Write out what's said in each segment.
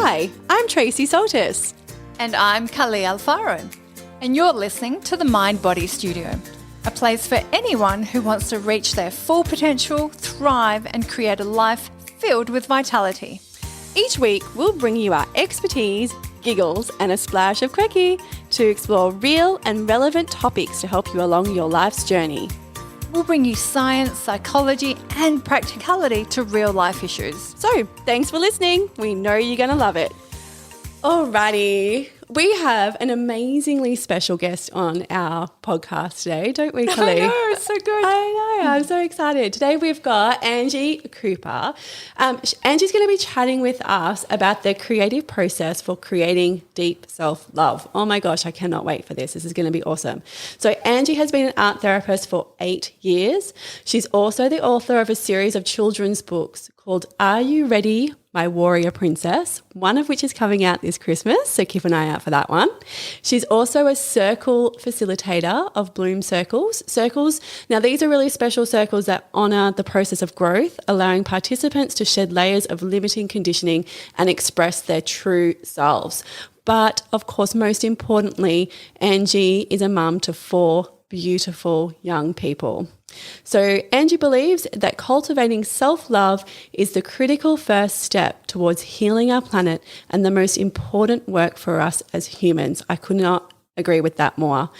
Hi, I'm Tracy Soltis. And I'm Kali Alfaro. And you're listening to the Mind Body Studio, a place for anyone who wants to reach their full potential, thrive, and create a life filled with vitality. Each week, we'll bring you our expertise, giggles, and a splash of quirky to explore real and relevant topics to help you along your life's journey. We'll bring you science, psychology, and practicality to real life issues. So, thanks for listening. We know you're going to love it. Alrighty, we have an amazingly special guest on our podcast today, don't we, Kali? I know, it's so good. I know, I'm so excited. Today we've got Angie Cooper. Angie's going to be chatting with us about the creative process for creating deep self-love. Oh my gosh, I cannot wait for this. This is going to be awesome. So Angie has been an art therapist for 8 years. She's also the author of a series of children's books called Are You Ready, My Warrior Princess, one of which is coming out this Christmas, so keep an eye out for that one. She's also a circle facilitator of Bloom Circles. Now these are really special circles that honour the process of growth, allowing participants to shed layers of limiting conditioning and express their true selves. But of course, most importantly, Angie is a mum to 4 beautiful young people. So Angie believes that cultivating self-love is the critical first step towards healing our planet and the most important work for us as humans. I could not agree with that more.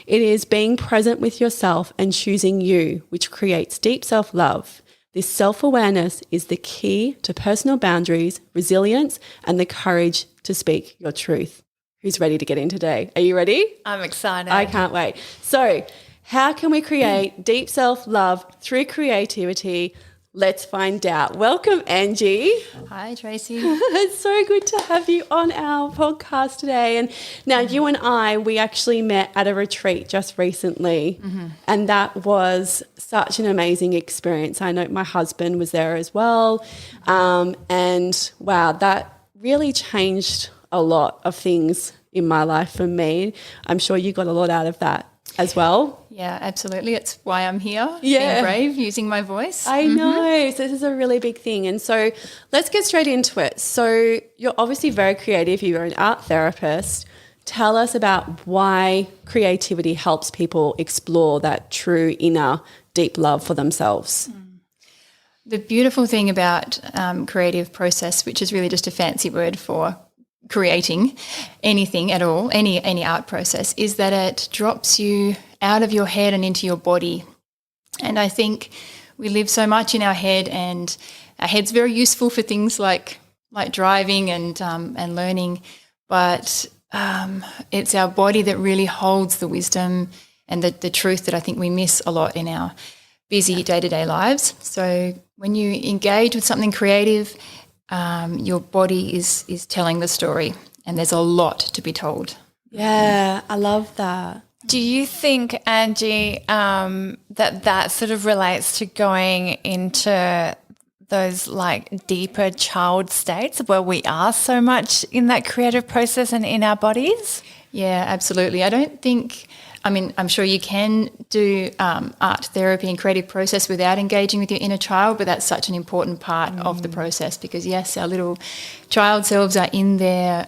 It is being present with yourself and choosing you, which creates deep self-love. This self-awareness is the key to personal boundaries, resilience, and the courage to speak your truth. Who's ready to get in today? Are you ready? I'm excited. I can't wait. So, how can we create deep self-love through creativity? Let's find out. Welcome, Angie. Hi, Tracy. It's so good to have you on our podcast today. And now you and I, we actually met at a retreat just recently, and that was such an amazing experience. I know my husband was there as well, and wow, that really changed a lot of things in my life for me. I'm sure you got a lot out of that as well. Yeah, absolutely. It's why I'm here, being brave, using my voice. I know. So this is a really big thing. And so let's get straight into it. So you're obviously very creative. You're an art therapist. Tell us about why creativity helps people explore that true inner deep love for themselves. The beautiful thing about creative process, which is really just a fancy word for creating anything at all, any art process, is that it drops you out of your head and into your body. And I think we live so much in our head, and our head's very useful for things like driving and learning, but it's our body that really holds the wisdom and the truth that I think we miss a lot in our busy day-to-day lives. So when you engage with something creative, your body is telling the story, and there's a lot to be told. Yeah, I love that. Do you think, Angie, that sort of relates to going into those like deeper child states where we are so much in that creative process and in our bodies? Yeah, absolutely. I'm sure you can do art therapy and creative process without engaging with your inner child, but that's such an important part of the process because, yes, our little child selves are in there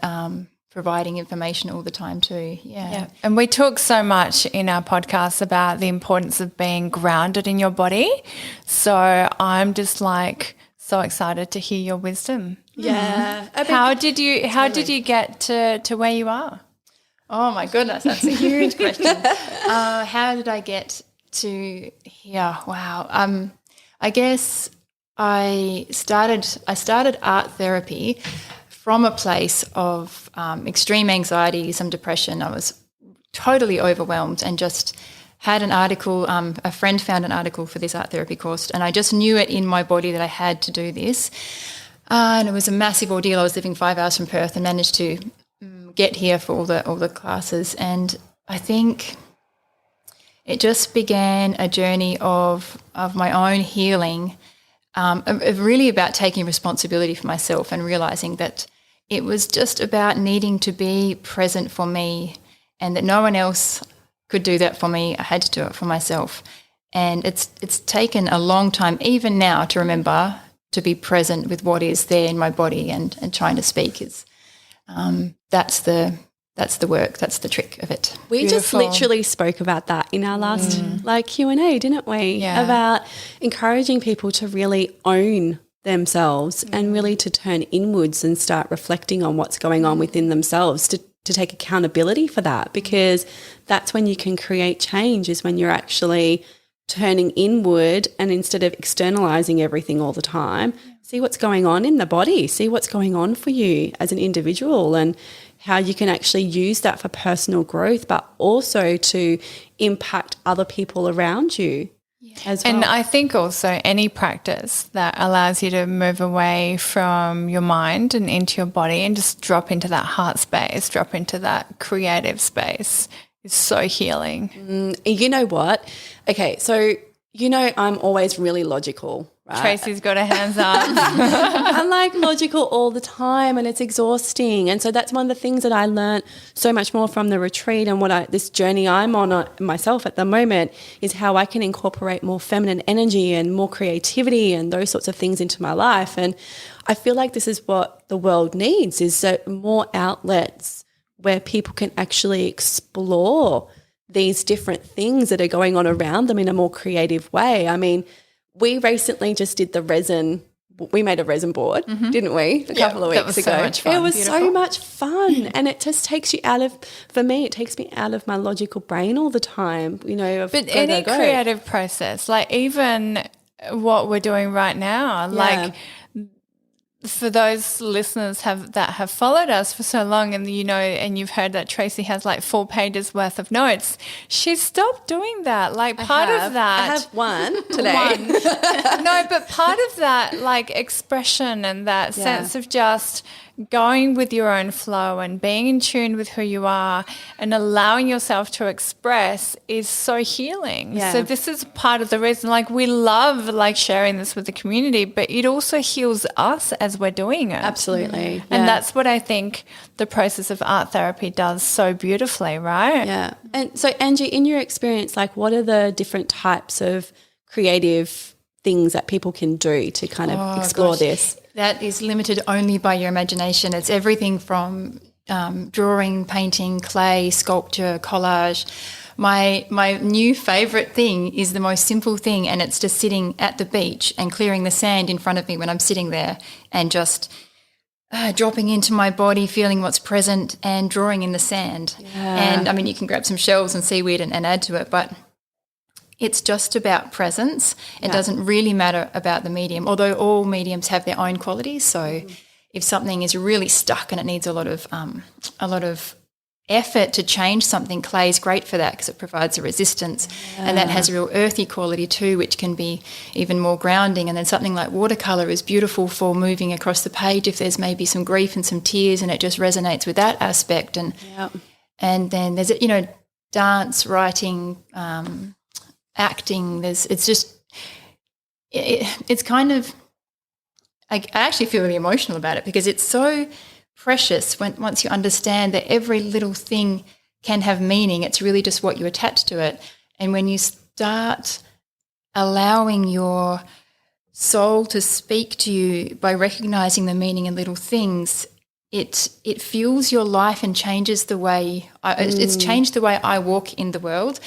providing information all the time too. Yeah. And we talk so much in our podcast about the importance of being grounded in your body. So I'm just so excited to hear your wisdom. Yeah. How did you get to where you are? Oh my goodness, that's a huge question. How did I get to here? Wow. I guess I started art therapy from a place of extreme anxiety, some depression. I was totally overwhelmed and just had an article, a friend found an article for this art therapy course, and I just knew it in my body that I had to do this. And it was a massive ordeal. I was living 5 hours from Perth and managed to get here for all the classes, and I think it just began a journey of my own healing, of really about taking responsibility for myself and realising that it was just about needing to be present for me and that no one else could do that for me. I had to do it for myself. And it's taken a long time, even now, to remember to be present with what is there in my body and trying to speak is That's the work. That's the trick of it. We just Beautiful. literally spoke about that in our last Q&A, didn't we? Yeah. About encouraging people to really own themselves and really to turn inwards and start reflecting on what's going on within themselves, to take accountability for that, because that's when you can create change, is when you're actually turning inward, and instead of externalizing everything all the time, see what's going on in the body, see what's going on for you as an individual, and how you can actually use that for personal growth, but also to impact other people around you as well. And I think also any practice that allows you to move away from your mind and into your body and just drop into that heart space, drop into that creative space is so healing. You know what? Okay, so I'm always really logical, right? Tracy's got her hands up. I'm like logical all the time, and it's exhausting. And so that's one of the things that I learned so much more from the retreat, and this journey I'm on myself at the moment is how I can incorporate more feminine energy and more creativity and those sorts of things into my life. And I feel like this is what the world needs, is that more outlets where people can actually explore these different things that are going on around them in a more creative way. I mean, we recently just did we made a resin board, didn't we, a couple of weeks ago. So much fun. It was Beautiful. so much fun, and it just takes you for me, it takes me out of my logical brain all the time, But any creative process, like even what we're doing right now, like for those listeners that have followed us for so long, and and you've heard that Tracy has like 4 pages worth of notes, she stopped doing that. Like part of that, I have one today. No, but part of that like expression and that sense of just going with your own flow and being in tune with who you are and allowing yourself to express is so healing. Yeah. So this is part of the reason, like we love like sharing this with the community, but it also heals us as we're doing it. Absolutely. And that's what I think the process of art therapy does so beautifully, right? Yeah. And so, Angie, in your experience, like what are the different types of creative things that people can do to kind of explore this? That is limited only by your imagination. It's everything from drawing, painting, clay, sculpture, collage. My new favourite thing is the most simple thing, and it's just sitting at the beach and clearing the sand in front of me when I'm sitting there and just dropping into my body, feeling what's present and drawing in the sand. Yeah. And, I mean, you can grab some shells and seaweed and add to it, but it's just about presence. It doesn't really matter about the medium, although all mediums have their own qualities. So if something is really stuck and it needs a lot of effort to change something, clay is great for that because it provides a resistance, and that has a real earthy quality too, which can be even more grounding. And then something like watercolour is beautiful for moving across the page if there's maybe some grief and some tears, and it just resonates with that aspect. And then there's dance, writing, acting. It's kind of, I actually feel really emotional about it because it's so precious once you understand that every little thing can have meaning. It's really just what you attach to it. And when you start allowing your soul to speak to you by recognizing the meaning in little things, it fuels your life and changes the way it's changed the way I walk in the world.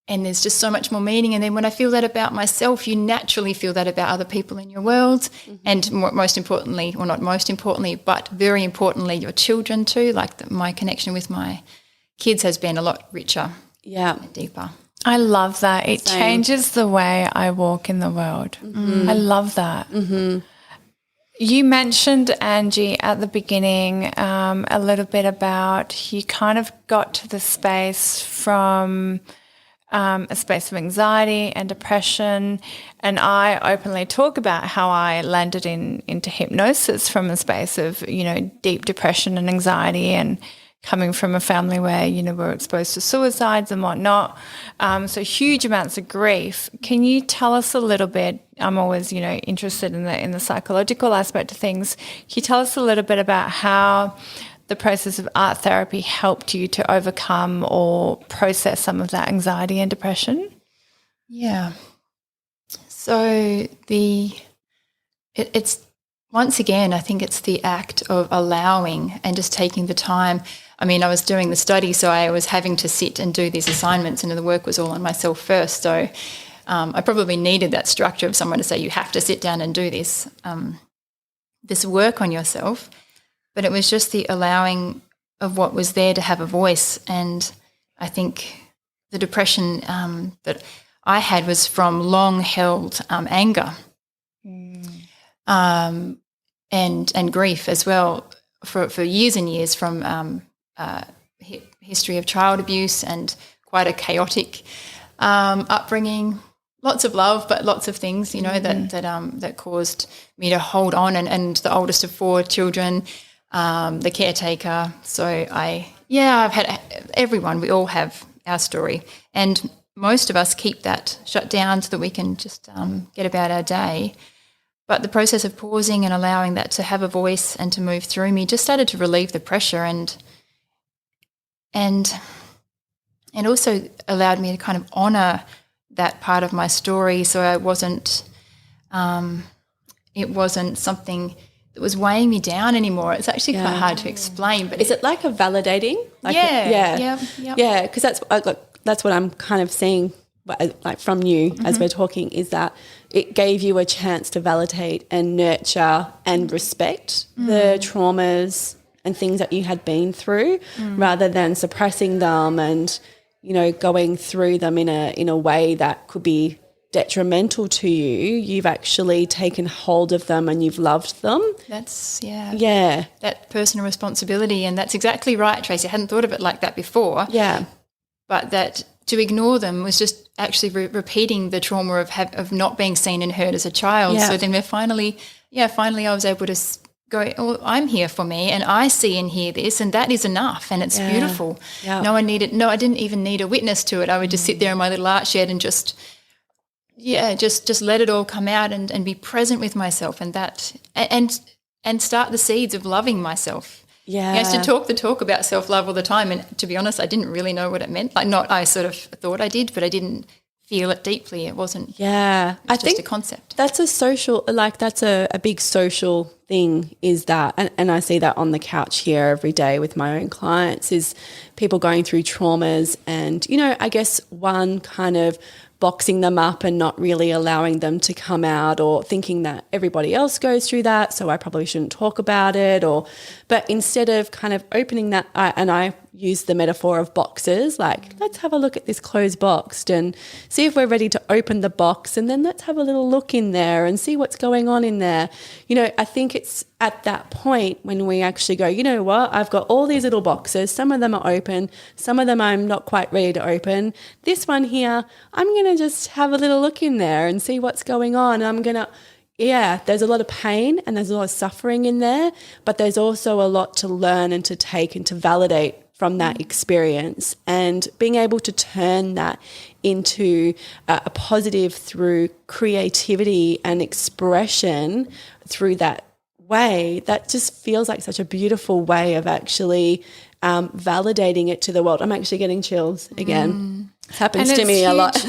And there's just so much more meaning. And then when I feel that about myself, you naturally feel that about other people in your world. And most importantly, or not most importantly, but very importantly, your children too. Like my connection with my kids has been a lot richer and deeper. I love that. It changes the way I walk in the world. I love that. You mentioned, Angie, at the beginning a little bit about you kind of got to the space from a space of anxiety and depression, and I openly talk about how I landed into hypnosis from a space of, deep depression and anxiety, and coming from a family where, we're exposed to suicides and whatnot, so huge amounts of grief. Can you tell us a little bit? I'm always, interested in the psychological aspect of things. Can you tell us a little bit about how the process of art therapy helped you to overcome or process some of that anxiety and depression? Yeah. So it's once again, I think it's the act of allowing and just taking the time. I mean, I was doing the study, so I was having to sit and do these assignments, and the work was all on myself first. So I probably needed that structure of someone to say, you have to sit down and do this, this work on yourself. But it was just the allowing of what was there to have a voice. And I think the depression that I had was from long-held anger and grief as well for years and years, from history of child abuse and quite a chaotic upbringing. Lots of love, but lots of things, you know, that caused me to hold on. And the oldest of 4 children, the caretaker. So I've had everyone. We all have our story, and most of us keep that shut down so that we can just get about our day. But the process of pausing and allowing that to have a voice and to move through me just started to relieve the pressure, and also allowed me to kind of honour that part of my story. So it wasn't something that was weighing me down anymore. It's actually quite hard to explain. But is it like a validating? Like yeah. Because that's what I'm kind of seeing, like from you as we're talking, is that it gave you a chance to validate and nurture and respect the traumas and things that you had been through, rather than suppressing them and, you know, going through them in a way that could be detrimental to you. You've actually taken hold of them and you've loved them. That's that personal responsibility. And that's exactly right, Tracy. I hadn't thought of it like that before. Yeah. But that to ignore them was just actually repeating the trauma of not being seen and heard as a child. Yeah. So then finally I was able to go, oh, I'm here for me, and I see and hear this, and that is enough, and it's beautiful. Yeah. I didn't even need a witness to it. I would just sit there in my little art shed and just let it all come out and be present with myself, and that and start the seeds of loving myself. Yeah. I used to talk the talk about self-love all the time, and to be honest, I didn't really know what it meant. I sort of thought I did, but I didn't feel it deeply. It wasn't. Yeah. I think just a concept. That's that's a big social thing, is that, and I see that on the couch here every day with my own clients, is people going through traumas and, you know, I guess one kind of boxing them up and not really allowing them to come out, or thinking that everybody else goes through that, so I probably shouldn't talk about it, but instead of kind of opening that, I use the metaphor of boxes, like let's have a look at this closed box and see if we're ready to open the box, and then let's have a little look in there and see what's going on in there. You know, I think it's at that point when we actually go, you know what, I've got all these little boxes, some of them are open, some of them I'm not quite ready to open. This one here, I'm going to just have a little look in there and see what's going on. There's a lot of pain and there's a lot of suffering in there, but there's also a lot to learn and to take and to validate from that experience, and being able to turn that into a positive through creativity and expression through that way, that just feels like such a beautiful way of actually validating it to the world. I'm actually getting chills again. It happens to me a lot.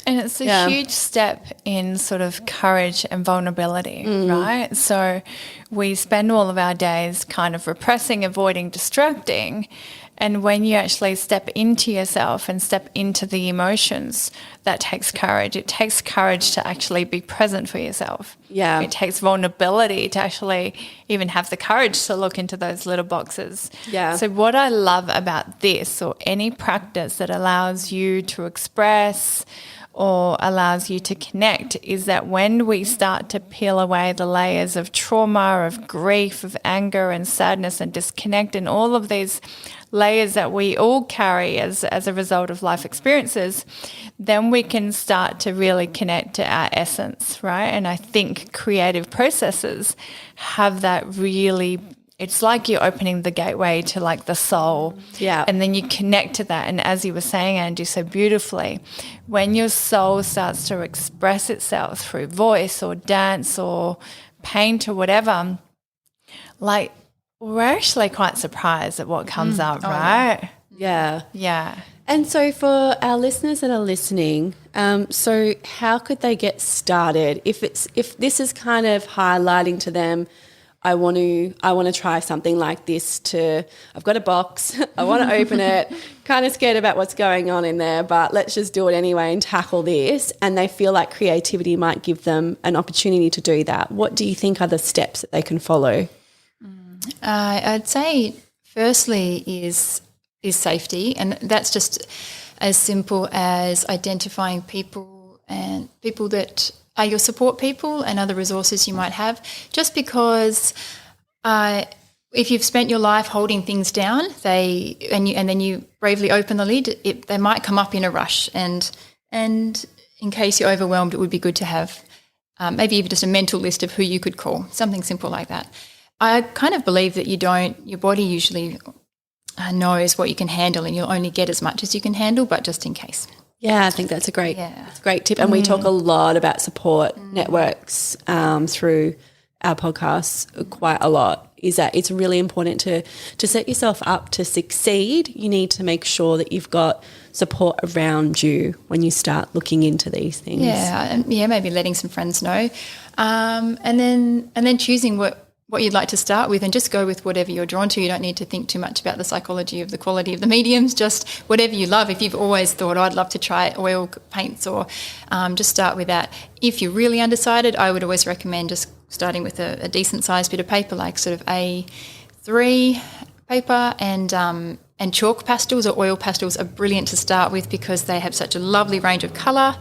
And it's a huge step in sort of courage and vulnerability, right? So we spend all of our days kind of repressing, avoiding, distracting. And when you actually step into yourself and step into the emotions, that takes courage. It takes courage to actually be present for yourself. Yeah. It takes vulnerability to actually even have the courage to look into those little boxes. Yeah. So what I love about this, or any practice that allows you to express or allows you to connect, is that when we start to peel away the layers of trauma, of grief, of anger and sadness and disconnect, and all of these layers that we all carry as a result of life experiences, then we can start to really connect to our essence, right? And I think creative processes have that really. It's like you're opening the gateway to like the soul. Yeah. And then you connect to that. And as you were saying, Angie, so beautifully, when your soul starts to express itself through voice or dance or paint or whatever, like we're actually quite surprised at what comes up, right? Yeah. Yeah. And so for our listeners that are listening, so how could they get started if this is kind of highlighting to them, I want to try something like this. I've got a box, I want to open it, kind of scared about what's going on in there, but let's just do it anyway and tackle this. And they feel like creativity might give them an opportunity to do that. What do you think are the steps that they can follow? I'd say firstly is safety, and that's just as simple as identifying people that are your support people and other resources you might have. Just because if you've spent your life holding things down, and then you bravely open the lid, they might come up in a rush. And in case you're overwhelmed, it would be good to have maybe even just a mental list of who you could call, something simple like that. I kind of believe that your body usually knows what you can handle, and you'll only get as much as you can handle, but just in case. Yeah, I think that's a great tip. And we talk a lot about support networks through our podcasts quite a lot, is that it's really important to set yourself up to succeed. You need to make sure that you've got support around you when you start looking into these things. Yeah, maybe letting some friends know. And then choosing what you'd like to start with, and just go with whatever you're drawn to. You don't need to think too much about the psychology of the quality of the mediums, just whatever you love. If you've always thought, I'd love to try oil paints, or just start with that. If you're really undecided, I would always recommend just starting with a decent sized bit of paper, like sort of A3 paper, and chalk pastels or oil pastels are brilliant to start with because they have such a lovely range of colour,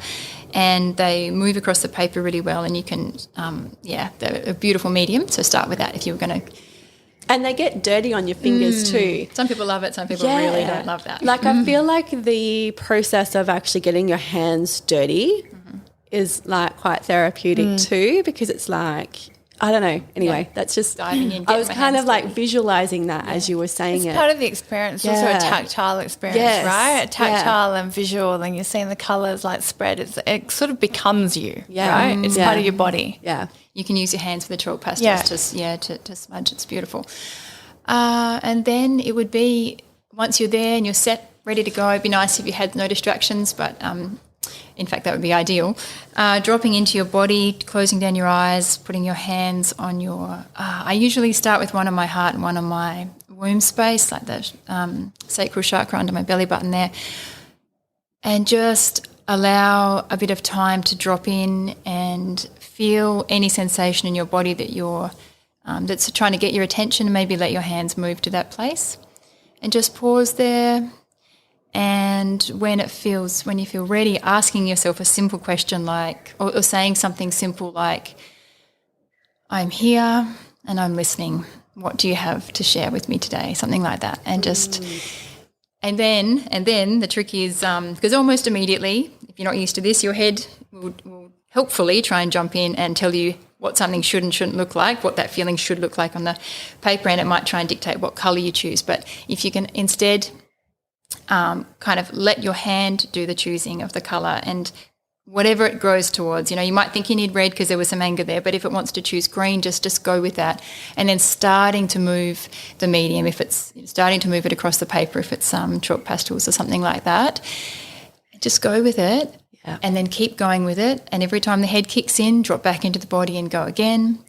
and they move across the paper really well, and you can, they're a beautiful medium. So start with that if you were going to. And they get dirty on your fingers too. Some people love it, some people really don't love that. Like I feel like the process of actually getting your hands dirty is like quite therapeutic too, because it's like, I don't know. Anyway, that's just diving in. I was kind of like visualizing that as you were saying it's part of the experience, also a tactile experience, right? A tactile and visual, and you're seeing the colours like spread. It sort of becomes you, right? It's part of your body. Yeah. You can use your hands for the chalk pastels to smudge. It's beautiful. And then it would be, once you're there and you're set, ready to go, it'd be nice if you had no distractions, but in fact, that would be ideal. Dropping into your body, closing down your eyes, putting your hands on your... I usually start with one on my heart and one on my womb space, like the sacral chakra under my belly button there, and just allow a bit of time to drop in and feel any sensation in your body that you're that's trying to get your attention, and maybe let your hands move to that place. And just pause there. And when you feel ready, asking yourself a simple question like, or saying something simple like, I'm here and I'm listening. What do you have to share with me today? Something like that. And just, and then the trick is, because almost immediately, if you're not used to this, your head will helpfully try and jump in and tell you what something should and shouldn't look like, what that feeling should look like on the paper, and it might try and dictate what colour you choose. But if you can instead kind of let your hand do the choosing of the colour, and whatever it grows towards, you might think you need red because there was some anger there, but if it wants to choose green, just go with that. And then starting to move the medium, if it's starting to move it across the paper, if it's chalk pastels or something like that, just go with it. And then keep going with it. And every time the head kicks in, drop back into the body and go again.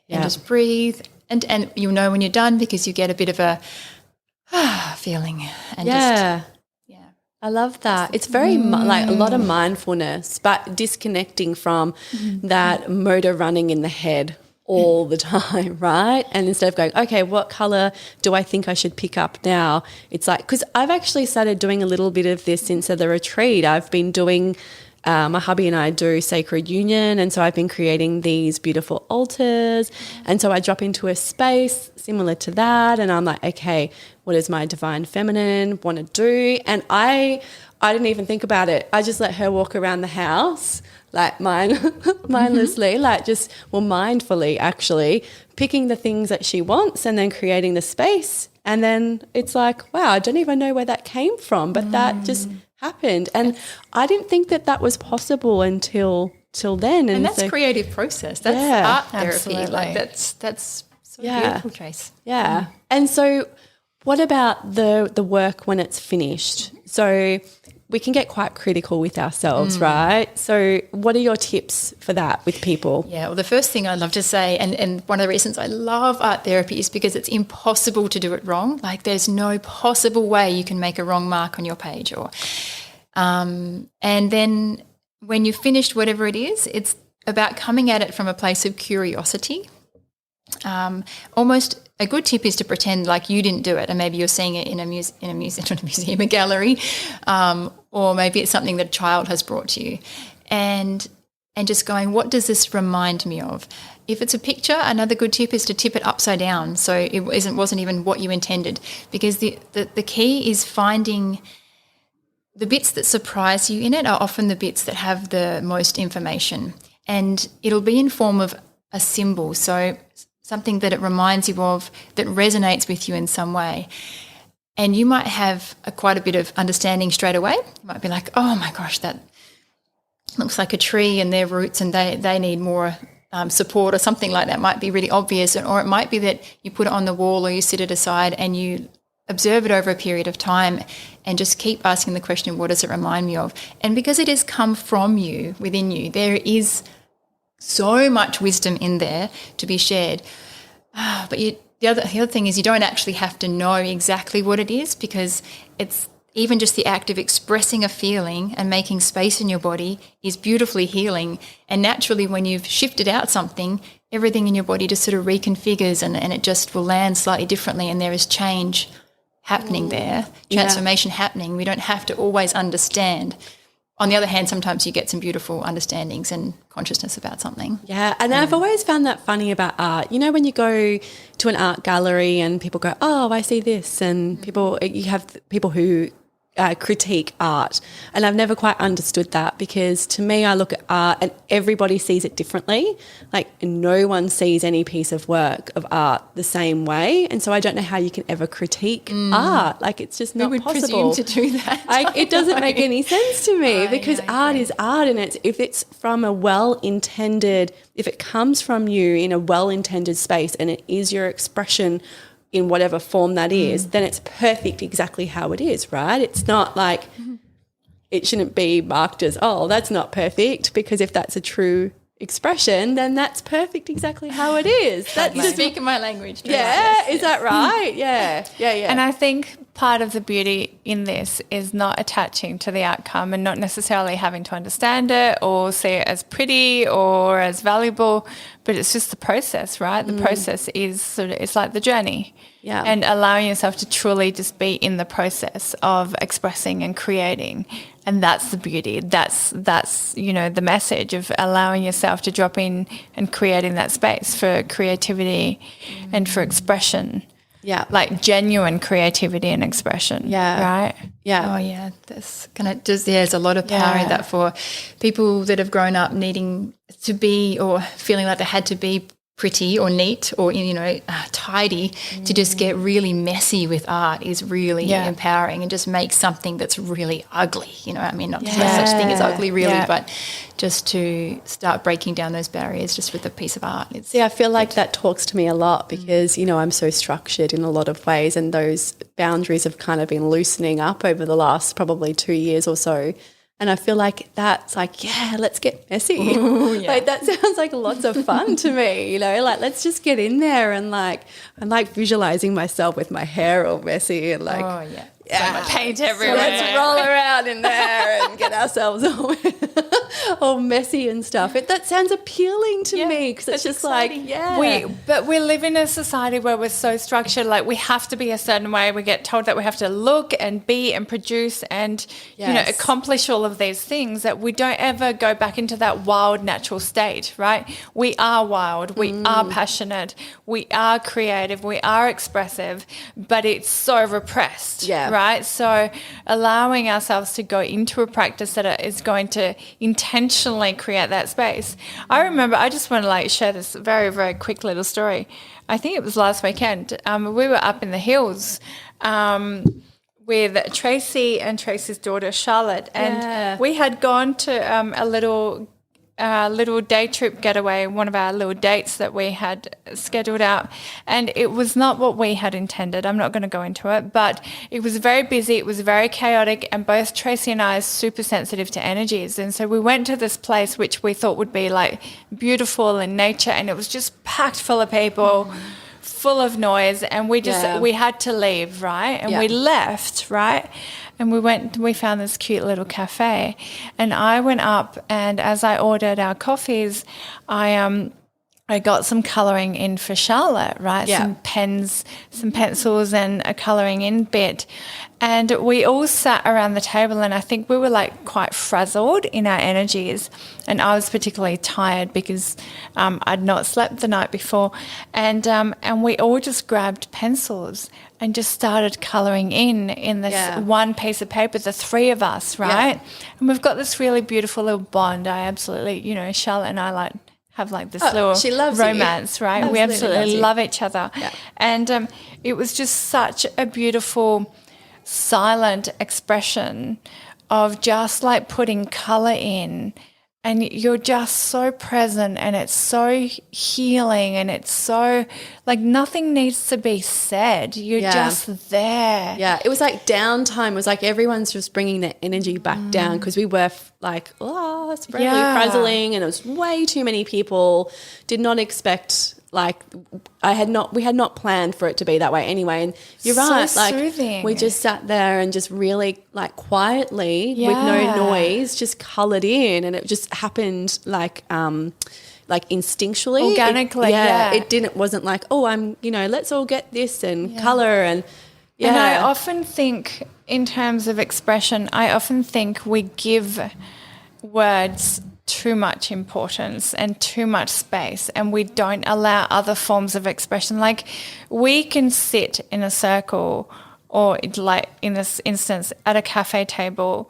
And just breathe. And you'll know when you're done, because you get a bit of a feeling. And I love that. It's very like a lot of mindfulness, but disconnecting from that motor running in the head all the time, right? And instead of going, okay, what colour do I think I should pick up now? It's like, because I've actually started doing a little bit of this since the retreat. I've been doing, my hubby and I do sacred union, and so I've been creating these beautiful altars, and so I drop into a space similar to that, and I'm like, okay, what does my divine feminine want to do? And I didn't even think about it. I just let her walk around the house, like mindlessly, mindfully actually, picking the things that she wants and then creating the space. And then it's like, wow, I don't even know where that came from, but that just happened. And I didn't think that was possible until then. And that's creative process. That's art therapy. Absolutely. Like that's so beautiful, Trace. Yeah. And so what about the work when it's finished? So we can get quite critical with ourselves, right? So what are your tips for that with people? Yeah, well, the first thing I'd love to say, and one of the reasons I love art therapy is because it's impossible to do it wrong. Like there's no possible way you can make a wrong mark on your page. And then when you've finished whatever it is, it's about coming at it from a place of curiosity. Almost a good tip is to pretend like you didn't do it, and maybe you're seeing it in a museum, a gallery, or maybe it's something that a child has brought to you, and just going, what does this remind me of? If it's a picture, another good tip is to tip it upside down, so it wasn't even what you intended, because the key is finding the bits that surprise you in it are often the bits that have the most information, and it'll be in form of a symbol, so something that it reminds you of that resonates with you in some way. And you might have quite a bit of understanding straight away. You might be like, oh my gosh, that looks like a tree and their roots and they need more support, or something like that might be really obvious. Or it might be that you put it on the wall or you sit it aside and you observe it over a period of time and just keep asking the question, what does it remind me of? And because it has come from you, within you, there is so much wisdom in there to be shared. But the other thing is you don't actually have to know exactly what it is, because it's even just the act of expressing a feeling and making space in your body is beautifully healing. And naturally, when you've shifted out something, everything in your body just sort of reconfigures and it just will land slightly differently, and there is change happening there, transformation happening. We don't have to always understand. On the other hand, sometimes you get some beautiful understandings and consciousness about something. Yeah, and I've always found that funny about art. You know, when you go to an art gallery and people go, oh, I see this, and you have people who critique art, and I've never quite understood that, because to me I look at art and everybody sees it differently. Like no one sees any piece of work of art the same way, and so I don't know how you can ever critique art. Like it's just not possible. Presume to do that. It doesn't make any sense to me, because art is art, and if it comes from you in a well-intended space and it is your expression in whatever form that is, then it's perfect exactly how it is, right? It's not like it shouldn't be marked as, oh, that's not perfect, because if that's a true expression, then that's perfect exactly how it is. That's just speaking my language. Yeah, is that right? Yeah. And I think part of the beauty in this is not attaching to the outcome and not necessarily having to understand it or see it as pretty or as valuable, but it's just the process, right? The process is it's like the journey. Yeah. And allowing yourself to truly just be in the process of expressing and creating. And that's the beauty. That's the message of allowing yourself to drop in and creating that space for creativity and for expression. Yeah. Like genuine creativity and expression. Yeah. Right? Yeah. Oh, yeah. That's kind of just, there's a lot of power in that for people that have grown up needing to be or feeling like they had to be pretty or neat or, tidy, to just get really messy with art is really empowering, and just make something that's really ugly. Not there's such thing as ugly really, but just to start breaking down those barriers just with a piece of art. I feel like that talks to me a lot, because, I'm so structured in a lot of ways, and those boundaries have kind of been loosening up over the last probably 2 years or so. And I feel like that's like, let's get messy. Ooh, yeah. Like that sounds like lots of fun to me, like let's just get in there and I'm visualizing myself with my hair all messy and so much paint everywhere. So let's roll around in there and get ourselves all messy and stuff. That sounds appealing to me, because it's just exciting. But we live in a society where we're so structured, like we have to be a certain way. We get told that we have to look and be and produce and accomplish all of these things, that we don't ever go back into that wild natural state, right? We are wild, we are passionate, we are creative, we are expressive, but it's so repressed, right? So allowing ourselves to go into a practice that is going to intentionally create that space. I remember, I just want to share this very, very quick little story. I think it was last weekend. We were up in the hills with Tracy and Tracy's daughter Charlotte, and we had gone to a little little day trip getaway, one of our little dates that we had scheduled out. And it was not what we had intended. I'm not going to go into it, but it was very busy. It was very chaotic. And both Tracy and I are super sensitive to energies. And so we went to this place which we thought would be like beautiful in nature. And it was just packed full of people, full of noise. And we had to leave, right? And we left, right? And we found this cute little cafe, and I went up, and as I ordered our coffees, I got some colouring in for Charlotte, right? Yeah. Some pens, some pencils, and a colouring in bit. And we all sat around the table, and I think we were like quite frazzled in our energies. And I was particularly tired because I'd not slept the night before. And we all just grabbed pencils and just started colouring in this one piece of paper, the three of us, right? Yeah. And we've got this really beautiful little bond. I absolutely, Charlotte and I have like this little she loves romance, you. right? We absolutely love each other. Yeah. And it was just such a beautiful silent expression of just like putting colour in, and you're just so present, and it's so healing, and it's so like nothing needs to be said. You're just there. Yeah, it was like downtime. It was like everyone's just bringing their energy back down, because we were like, oh, it's really frazzling, and it was way too many people. Did not expect, like, we had not planned for it to be that way anyway. And you're so right, like soothing. we just sat there and just really like quietly with no noise, just coloured in, and it just happened like instinctually, organically. It wasn't like, oh, I'm let's all get this and colour and. Yeah. And I often think, in terms of expression, I often think we give words too much importance and too much space, and we don't allow other forms of expression. Like, we can sit in a circle, or like in this instance at a cafe table,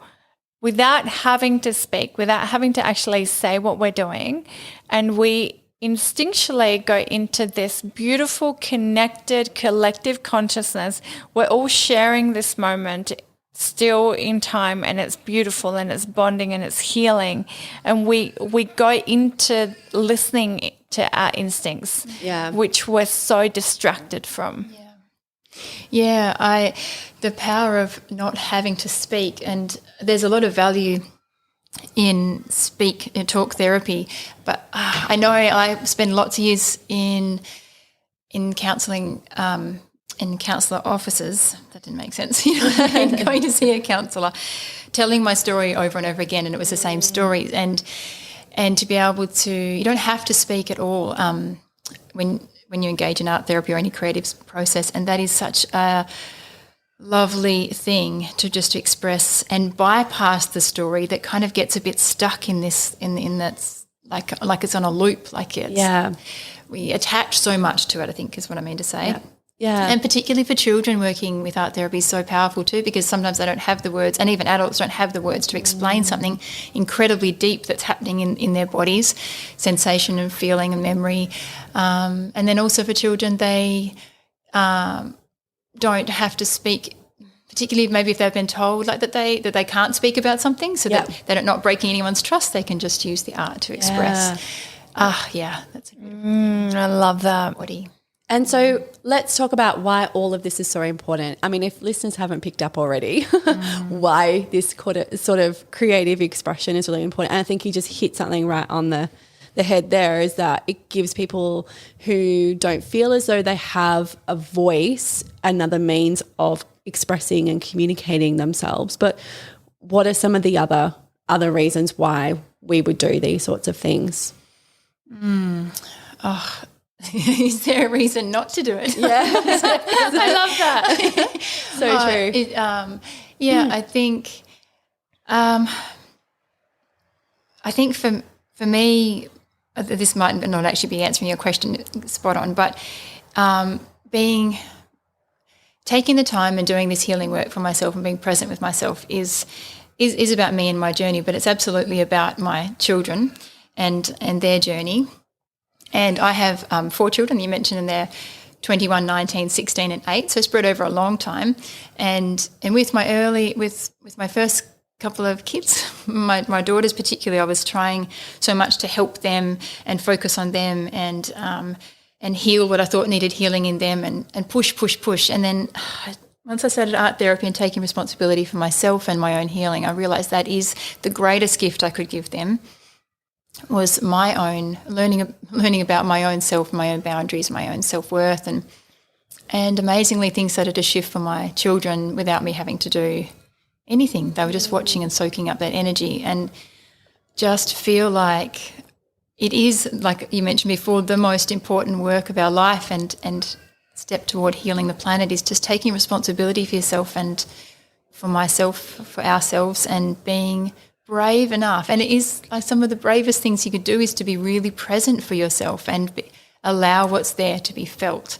without having to speak, without having to actually say what we're doing, and we instinctually go into this beautiful, connected, collective consciousness. We're all sharing this moment still in time, and it's beautiful, and it's bonding, and it's healing, and we go into listening to our instincts, which we're so distracted from. The power of not having to speak, and there's a lot of value in talk therapy, but I know I spend lots of years in counselling, in counsellor offices. That didn't make sense. Going to see a counsellor, telling my story over and over again, and it was the same story. And to be able to, you don't have to speak at all when you engage in art therapy or any creative process, and that is such a lovely thing to just express and bypass the story that kind of gets a bit stuck in that's like it's on a loop, like it's we attach so much to it, I think is what I mean to say. Yeah. And particularly for children, working with art therapy is so powerful too, because sometimes they don't have the words, and even adults don't have the words to explain something incredibly deep that's happening in their bodies, sensation and feeling and memory. And then also for children, they don't have to speak, particularly maybe if they've been told like that they can't speak about something, so that they're not breaking anyone's trust. They can just use the art to express. That's a beautiful I love that. body. And so let's talk about why all of this is so important. I mean, if listeners haven't picked up already, why this sort of creative expression is really important. And I think you just hit something right on the head there, is that it gives people who don't feel as though they have a voice another means of expressing and communicating themselves. But what are some of the other reasons why we would do these sorts of things? Is there a reason not to do it? Yeah. I love that. So true. I think for me, this might not actually be answering your question spot on, but taking the time and doing this healing work for myself and being present with myself is about me and my journey, but it's absolutely about my children and their journey. And I have 4 children. You mentioned, and they're 21, 19, 16 and 8, so spread over a long time. And with my first couple of kids, my daughters particularly, I was trying so much to help them and focus on them and heal what I thought needed healing in them and push. And then once I started art therapy and taking responsibility for myself and my own healing, I realised that is the greatest gift I could give them, was my own learning about my own self, my own boundaries, my own self-worth, and amazingly things started to shift for my children without me having to do anything. They were just watching and soaking up that energy, and just feel like it is, like you mentioned before, the most important work of our life, and step toward healing the planet is just taking responsibility for yourself and for myself, for ourselves, and being brave enough. And it is like some of the bravest things you could do is to be really present for yourself and allow what's there to be felt.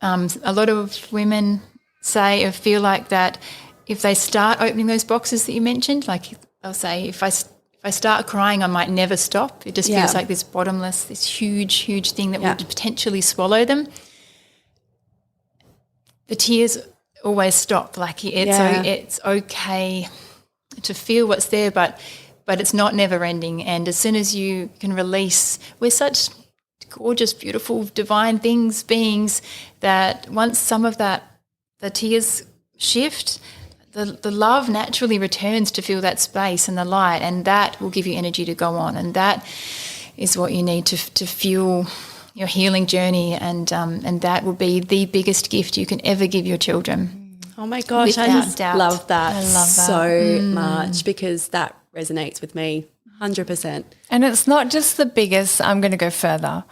A lot of women say or feel like that if they start opening those boxes that you mentioned, like they'll say, if I start crying, I might never stop. It just feels like this bottomless, this huge thing that would potentially swallow them. The tears always stop. Like it's okay to feel what's there, but it's not never ending. And as soon as you can release, we're such gorgeous, beautiful, divine beings, that once some of the tears shift, the love naturally returns to fill that space and the light, and that will give you energy to go on. And that is what you need to fuel your healing journey, and that will be the biggest gift you can ever give your children. Oh my gosh, Without I just doubt. love that, I love that. so much, because that resonates with me 100%. And it's not just the biggest, I'm going to go further,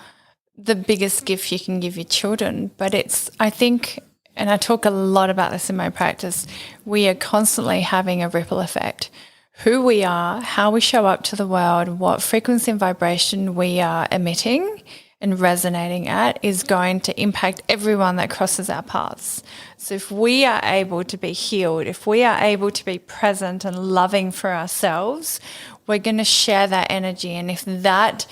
the biggest gift you can give your children, but it's, I think, and I talk a lot about this in my practice, we are constantly having a ripple effect. Who we are, how we show up to the world, what frequency and vibration we are emitting and resonating at is going to impact everyone that crosses our paths. So if we are able to be healed, if we are able to be present and loving for ourselves, we're going to share that energy. And if that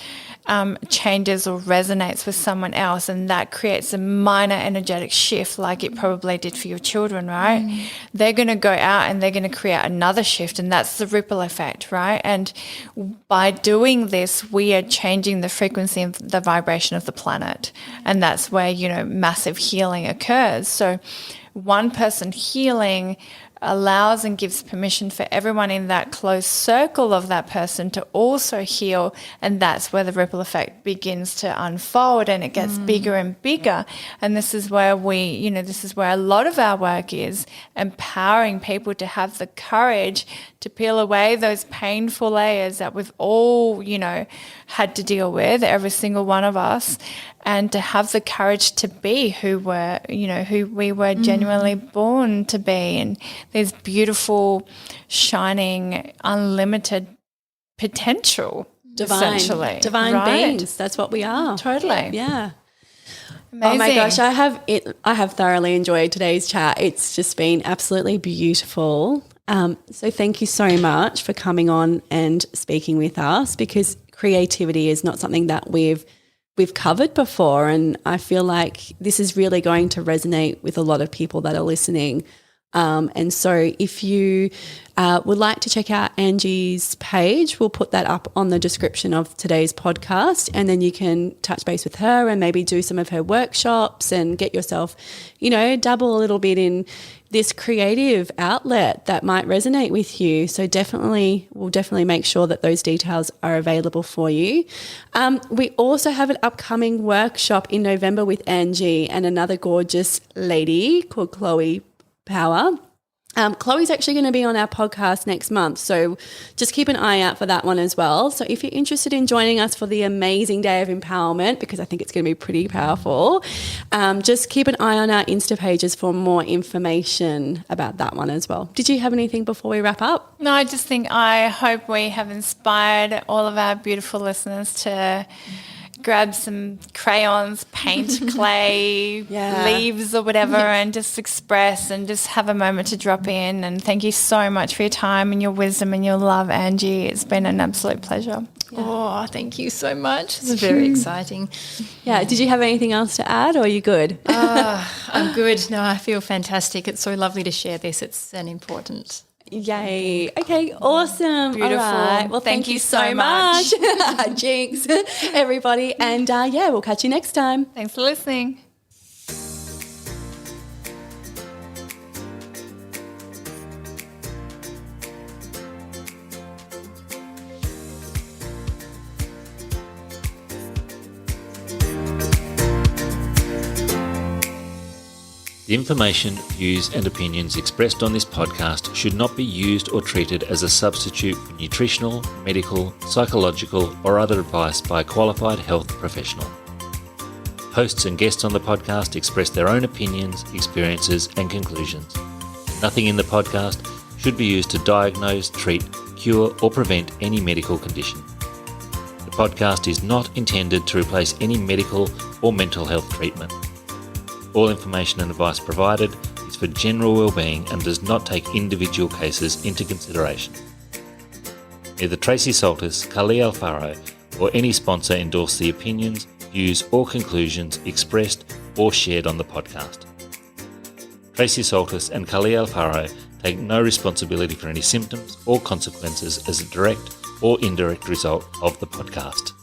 changes or resonates with someone else, and that creates a minor energetic shift like it probably did for your children, right? They're going to go out and they're going to create another shift, and that's the ripple effect, right? And by doing this, we are changing the frequency and the vibration of the planet, and that's where, massive healing occurs. So one person healing allows and gives permission for everyone in that close circle of that person to also heal, and that's where the ripple effect begins to unfold, and it gets bigger and bigger. And this is where this is where a lot of our work is, empowering people to have the courage to peel away those painful layers that we've all, had to deal with, every single one of us, and to have the courage to be who we were genuinely born to be. And there's beautiful, shining, unlimited potential, essentially. Divine right? beings. That's what we are. Totally. Yeah. Amazing. Oh my gosh, I have thoroughly enjoyed today's chat. It's just been absolutely beautiful. So thank you so much for coming on and speaking with us, because creativity is not something that we've covered before, and I feel like this is really going to resonate with a lot of people that are listening. And so if you would like to check out Angie's page, we'll put that up on the description of today's podcast, and then you can touch base with her and maybe do some of her workshops and get yourself, dabble a little bit in this creative outlet that might resonate with you. So we'll definitely make sure that those details are available for you. We also have an upcoming workshop in November with Angie and another gorgeous lady called Chloe Power. Chloe's actually going to be on our podcast next month, so just keep an eye out for that one as well. So if you're interested in joining us for the amazing day of empowerment, because I think it's going to be pretty powerful, just keep an eye on our Insta pages for more information about that one as well. Did you have anything before we wrap up? No, I hope we have inspired all of our beautiful listeners to grab some crayons, paint, clay, leaves or whatever, and just express and just have a moment to drop in. And thank you so much for your time and your wisdom and your love, Angie. It's been an absolute pleasure. Yeah. Oh, thank you so much. It's very exciting. Yeah. Did you have anything else to add, or are you good? I'm good. No, I feel fantastic. It's so lovely to share this. It's an important Yay. Okay, awesome. Beautiful. All right. Well, thank you so much. Jinx, everybody. And we'll catch you next time. Thanks for listening. The information, views and opinions expressed on this podcast should not be used or treated as a substitute for nutritional, medical, psychological or other advice by a qualified health professional. Hosts and guests on the podcast express their own opinions, experiences and conclusions. Nothing in the podcast should be used to diagnose, treat, cure or prevent any medical condition. The podcast is not intended to replace any medical or mental health treatment. All information and advice provided is for general well-being and does not take individual cases into consideration. Neither Tracy Saltis, Kali Alfaro, or any sponsor endorse the opinions, views or conclusions expressed or shared on the podcast. Tracy Saltis and Kali Alfaro take no responsibility for any symptoms or consequences as a direct or indirect result of the podcast.